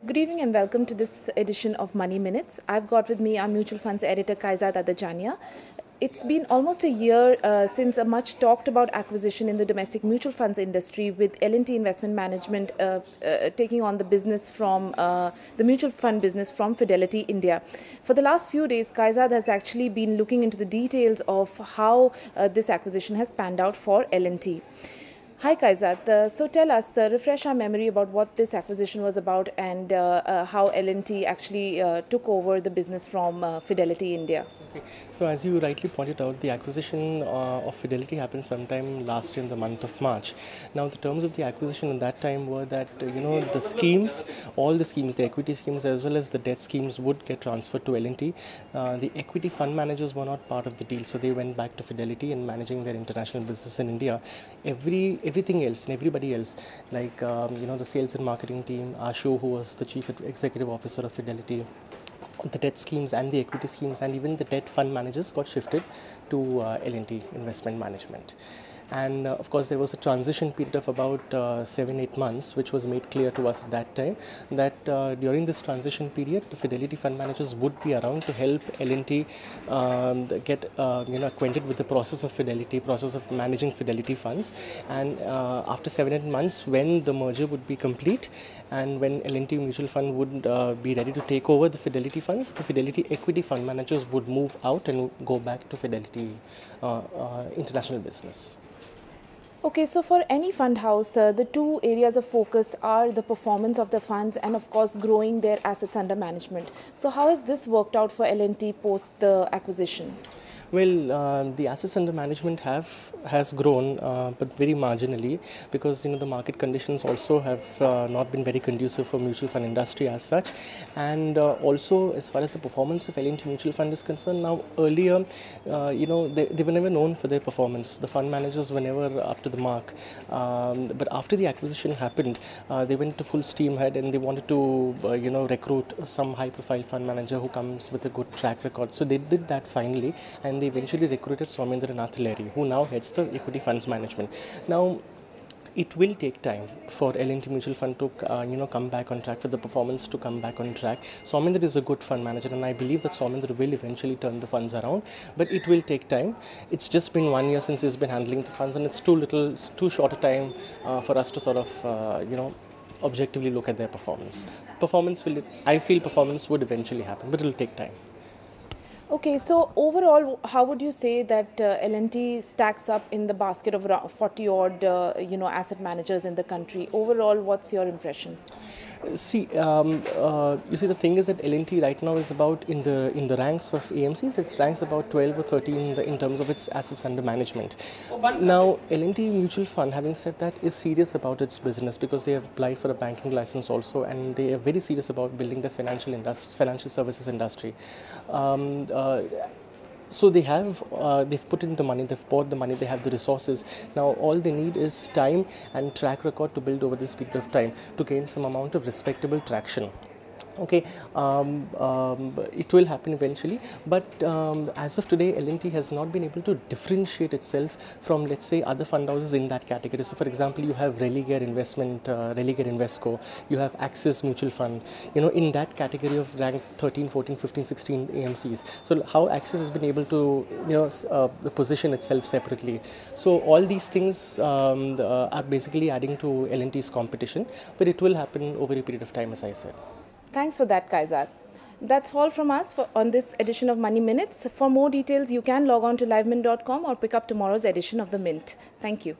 Good evening and welcome to this edition of Money Minutes. I've got with me our mutual funds editor Kayezad Adajania. It's been almost a year since a much talked about acquisition in the domestic mutual funds industry, with L&T Investment Management taking on the business from the mutual fund business from Fidelity India. For the last few days, Kayezad has actually been looking into the details of how this acquisition has panned out for L&T. Hi Kayezad, so tell us, refresh our memory about what this acquisition was about and how L&T actually took over the business from Fidelity India. Okay. So as you rightly pointed out, the acquisition of Fidelity happened sometime last year in the month of March. Now the terms of the acquisition at that time were that the schemes, all the schemes, the equity schemes as well as the debt schemes would get transferred to L&T. The equity fund managers were not part of the deal, so they went back to Fidelity and managing their international business in India. Everything else and everybody else, like the sales and marketing team, Ashu, who was the chief executive officer of Fidelity, the debt schemes and the equity schemes and even the debt fund managers got shifted to L&T Investment Management. And of course, there was a transition period of about 7-8 months, which was made clear to us at that time that during this transition period, the Fidelity fund managers would be around to help L&T get acquainted with the process of Fidelity, process of managing Fidelity funds. And after 7-8 months, when the merger would be complete and when L&T Mutual Fund would be ready to take over the Fidelity funds, the Fidelity equity fund managers would move out and go back to Fidelity international business. Okay, so for any fund house, the two areas of focus are the performance of the funds and of course growing their assets under management. So how has this worked out for L&T post the acquisition? Well, the assets under management has grown, but very marginally, because the market conditions also have not been very conducive for mutual fund industry as such, and also as far as the performance of L&T Mutual Fund is concerned. Now earlier, they were never known for their performance. The fund managers were never up to the mark, but after the acquisition happened, they went to full steam ahead and they wanted to recruit some high-profile fund manager who comes with a good track record. So they did that finally, and they eventually recruited Soumendra Nath Leri, who now heads the equity funds management. Now, it will take time for L&T Mutual Fund to come back on track, for the performance to come back on track. Soumendra is a good fund manager, and I believe that Soumendra will eventually turn the funds around, but it will take time. It's just been 1 year since he's been handling the funds, and it's too short a time for us to sort of objectively look at their performance. I feel performance would eventually happen, but it will take time. Okay, so overall, how would you say that L&T stacks up in the basket of around 40 odd asset managers in the country? Overall, what's your impression? See, you see, the thing is that L&T right now is about in the ranks of AMCs. It ranks about 12 or 13 in terms of its assets under management. Now, L&T Mutual Fund, having said that, is serious about its business because they have applied for a banking license also, and they are very serious about building the financial services industry. So they've put in the money, they've poured the money, they have the resources. Now all they need is time and track record to build over this period of time to gain some amount of respectable traction. Okay, it will happen eventually, but as of today, L&T has not been able to differentiate itself from, let's say, other fund houses in that category. So, for example, you have Religare Investco, you have Axis Mutual Fund, in that category of rank 13, 14, 15, 16 AMCs. So, how Axis has been able to, position itself separately. So, all these things are basically adding to L&T's competition, but it will happen over a period of time, as I said. Thanks for that, Kayezad. That's all from us on this edition of Money Minutes. For more details, you can log on to livemint.com or pick up tomorrow's edition of The Mint. Thank you.